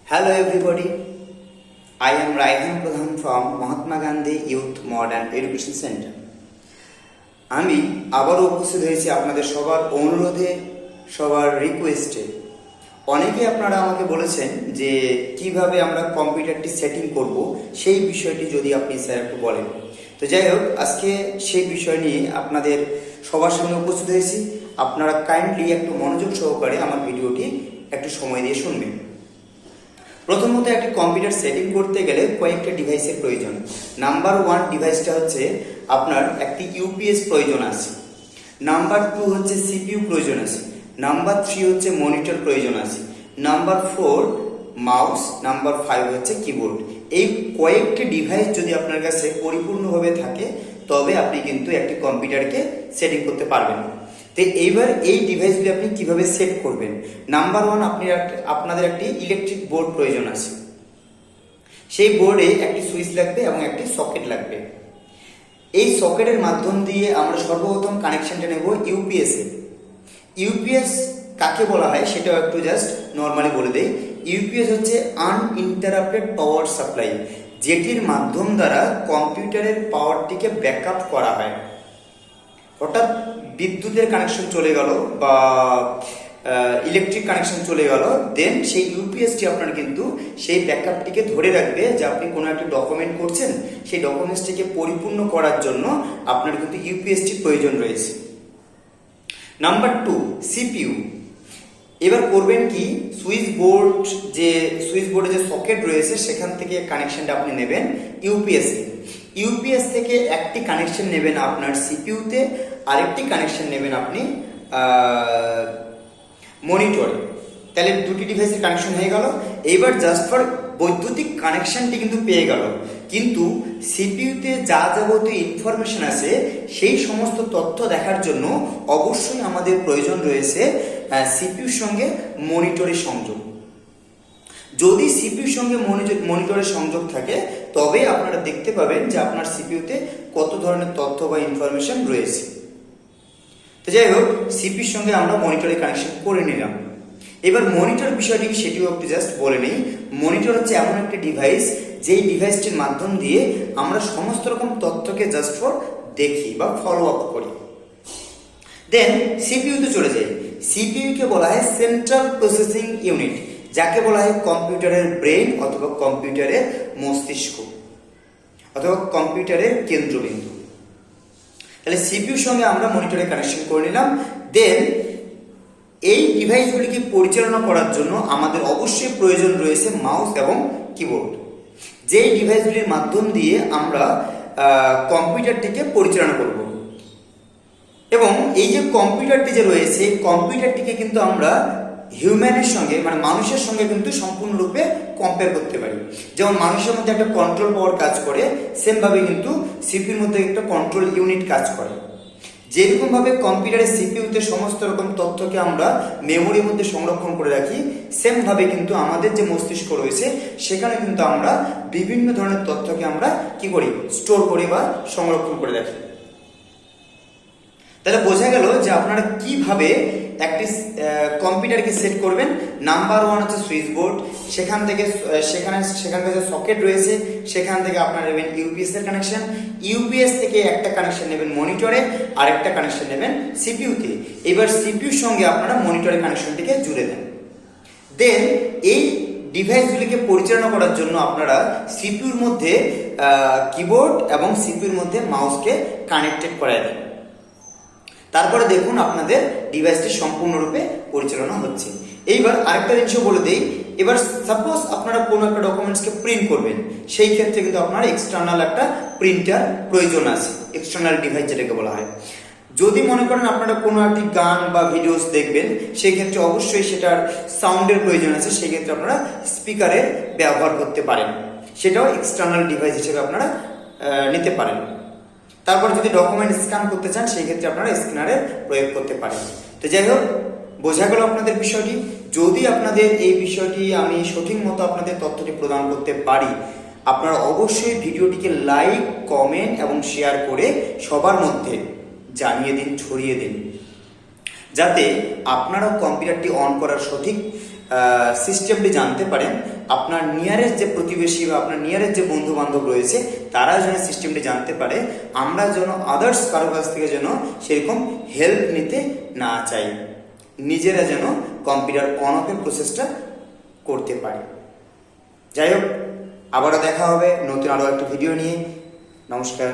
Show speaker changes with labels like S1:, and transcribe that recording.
S1: Hello everybody, I am Raihan Pradhan from Mahatma Gandhi Youth Modern Education Center. আমি আবারও উপস্থিত হয়েছি আপনাদের সবার অনুরোধে, সবার রিকোয়েস্টে। অনেকে আপনারা আমাকে বলেছেন যে কিভাবে আমরা কম্পিউটারটি সেটিং করব, সেই বিষয়টি যদি আপনি স্যার একটু বলেন। তো যাই হোক, আজকে সেই বিষয় নিয়ে আপনাদের সবার সামনে উপস্থিত হয়েছি। আপনারা কাইন্ডলি একটু মনোযোগ সহকারে আমার ভিডিওটি একটু সময় দিয়ে শুনবেন। প্রথমত, একটি কম্পিউটার সেটিং করতে গেলে কয়েকটা ডিভাইসের প্রয়োজন। নাম্বার 1 ডিভাইসটা হচ্ছে আপনার একটি ইউপিএস প্রয়োজন আছে। নাম্বার 2 হচ্ছে সিপিইউ প্রয়োজন আছে। নাম্বার 3 হচ্ছে মনিটর প্রয়োজন আছে। Number 4 mouse. নাম্বার 5 হচ্ছে কিবোর্ড। এই কয়েকটি ডিভাইস যদি আপনার কাছে পরিপূর্ণভাবে থাকে তবে আপনি কিন্তু একটি কম্পিউটারকে সেটিং করতে পারবেন। তো এইবার এই ডিভাইসগুলি আপনি কিভাবে সেট করবেন। নাম্বার 1, আপনাদের একটি ইলেকট্রিক বোর্ড প্রয়োজন আছে। সেই বোর্ডে একটি সুইচ লাগবে এবং একটি সকেট লাগবে। এই সকেটের মাধ্যম দিয়ে আমরা সর্বপ্রথম কানেকশনটা নেব ইউপিএস এ। ইউপিএস কাকে বলা হয় সেটাও একটু জাস্ট নর্মালি বলে দেই। ইউপিএস হচ্ছে আনইন্টারাপ্টেড পাওয়ার সাপ্লাই, যেটির মাধ্যম দ্বারা কম্পিউটারের পাওয়ারটিকে ব্যাকআপ করা হয়। হঠাৎ বিদ্যুতের কানেকশন চলে গেল বা ইলেকট্রিক কানেকশন চলে গেল, দেন সেই ইউপিএসটি আপনার কিন্তু সেই ব্যাকআপটিকে ধরে রাখবে। যে আপনি কোনো একটা ডকুমেন্ট করছেন, সেই ডকুমেন্টসটিকে পরিপূর্ণ করার জন্য আপনার কিন্তু ইউপিএসটির প্রয়োজন রয়েছে। Number 2 CPU. এবার করবেন কি, সুইচ বোর্ডে যে সকেট রয়েছে সেখান থেকে কানেকশনটা আপনি নেবেন ইউপিএস এ। ইউপিএস থেকে একটি কানেকশন নেবেন আপনার সিপিইউতে, আরেকটি কানেকশন নেবেন আপনি মনিটরে। তাহলে দুটি ডিভাইসের কানেকশন হয়ে গেল। এইবার জাস্ট ফর বৈদ্যুতিক কানেকশনটি কিন্তু পেয়ে গেল, কিন্তু সিপিইউতে যা যাবতীয় ইনফরমেশন আছে সেই সমস্ত তথ্য দেখার জন্য অবশ্যই আমাদের প্রয়োজন রয়েছে সিপিইউর সঙ্গে মনিটরের সংযোগ। যদি সিপিইউর সঙ্গে মনিটরের সংযোগ থাকে তবে আপনারা দেখতে পাবেন যে আপনার সিপিইউতে কত ধরনের তথ্য বা ইনফরমেশন রয়েছে। তো যাই হোক, সিপিইউর সঙ্গে আমরা মনিটরে কানেকশন করে নিলাম। এবার মনিটর বিষয়টি সেটিও একটু জাস্ট বলে নেই। মনিটর হচ্ছে এমন একটি ডিভাইস, যেই ডিভাইসটির মাধ্যম দিয়ে আমরা সমস্ত রকম তথ্যকে জাস্ট ফর দেখি বা ফলো আপ করি। দেন সিপিইউতে চলে যাই। সিপিইউকে বলা হয় সেন্ট্রাল প্রসেসিং ইউনিট, যাকে বলা হয় কম্পিউটারের ব্রেন অথবা কম্পিউটারের মস্তিষ্ক অথবা কম্পিউটারের কেন্দ্রবিন্দু। তাহলে সিপিইউর সঙ্গে আমরা মনিটরে কানেকশন করে নিলাম। দেন এই ডিভাইসগুলিকে পরিচালনা করার জন্য আমাদের অবশ্যই প্রয়োজন রয়েছে মাউস এবং কিবোর্ড, যেই ডিভাইসগুলির মাধ্যম দিয়ে আমরা কম্পিউটারটিকে পরিচালনা করব। এবং এই যে কম্পিউটারটি যে রয়েছে, কম্পিউটারটিকে কিন্তু আমরা হিউম্যানের সঙ্গে মানে মানুষের সঙ্গে কিন্তু সম্পূর্ণরূপে কম্পেয়ার করতে পারি। যেমন মানুষের মধ্যে একটা কন্ট্রোল পাওয়ার কাজ করে, সেমভাবে কিন্তু সিপিইউর মধ্যে একটা কন্ট্রোল ইউনিট কাজ করে। যেরকমভাবে কম্পিউটারের সিপিইউতে সমস্ত রকম তথ্যকে আমরা মেমোরির মধ্যে সংরক্ষণ করে রাখি, সেমভাবে কিন্তু আমাদের যে মস্তিষ্ক রয়েছে সেখানে কিন্তু আমরা বিভিন্ন ধরনের তথ্যকে আমরা কি করি, স্টোর করি বা সংরক্ষণ করে রাখি। তাহলে বোঝা গেল যে আপনারা কিভাবে একটি কম্পিউটারকে সেট করবেন। নাম্বার 1 হচ্ছে সুইচ বোর্ড, সেখানে যে সকেট রয়েছে সেখান থেকে আপনারা নেবেন ইউপিএস এর কানেকশন। ইউপিএস থেকে একটা কানেকশন নেবেন মনিটরে, আর একটা কানেকশন নেবেন সিপিইউতে। এবার সিপিইউর সঙ্গে আপনারা মনিটরের কানেকশনটিকে জুড়ে দেন। দেন এই ডিভাইসগুলিকে পরিচালনা করার জন্য আপনারা সিপিইউর মধ্যে কিবোর্ড এবং সিপিইউর মধ্যে মাউসকে কানেক্টেড করায় দেন। তারপরে দেখুন আপনাদের ডিভাইসটি সম্পূর্ণরূপে পরিচালনা হচ্ছে। এইবার আরেকটা জিনিস বলে দেই। এবার সাপোজ আপনারা কোনো একটা ডকুমেন্টসকে প্রিন্ট করবেন, সেই ক্ষেত্রে কিন্তু আপনার এক্সটার্নাল একটা প্রিন্টার প্রয়োজন আছে, এক্সটার্নাল ডিভাইস যেটাকে বলা হয়। যদি মনে করেন আপনারা কোনো একটি গান বা ভিডিওস দেখবেন, সেই ক্ষেত্রে অবশ্যই সেটার সাউন্ডের প্রয়োজন আছে, সেই ক্ষেত্রে আপনারা স্পিকারের ব্যবহার করতে পারেন। সেটাও এক্সটার্নাল ডিভাইস হিসেবে আপনারা নিতে পারেন। তারপর যদি ডকুমেন্ট স্ক্যান করতে চান সেই ক্ষেত্রে আপনারা স্ক্যানারের প্রয়োগ করতে পারেন। তো যাই হোক, বোঝা গেল আপনাদের বিষয়টি। যদি আপনাদের এই বিষয়টি আমি সঠিক মতো আপনাদের তথ্যটি প্রদান করতে পারি, আপনারা অবশ্যই ভিডিওটিকে লাইক, কমেন্ট এবং শেয়ার করে সবার মধ্যে জানিয়ে দিন, ছড়িয়ে দিন, যাতে আপনারাও কম্পিউটারটি অন করার সঠিক সিস্টেমটি জানতে পারেন, আপনার নিয়ারেস্ট যে প্রতিবেশী বা আপনার নিয়ারেস্ট যে বন্ধু বান্ধব রয়েছে তারা যেন সিস্টেমটি জানতে পারে, আমরা যেন আদার্স কারো কাছ থেকে যেন সেরকম হেল্প নিতে না চাই, নিজেরা যেন কম্পিউটার অন অফের প্রসেসটা করতে পারি। যাই হোক, আবারও দেখা হবে নতুন আরও একটা ভিডিও নিয়ে। নমস্কার।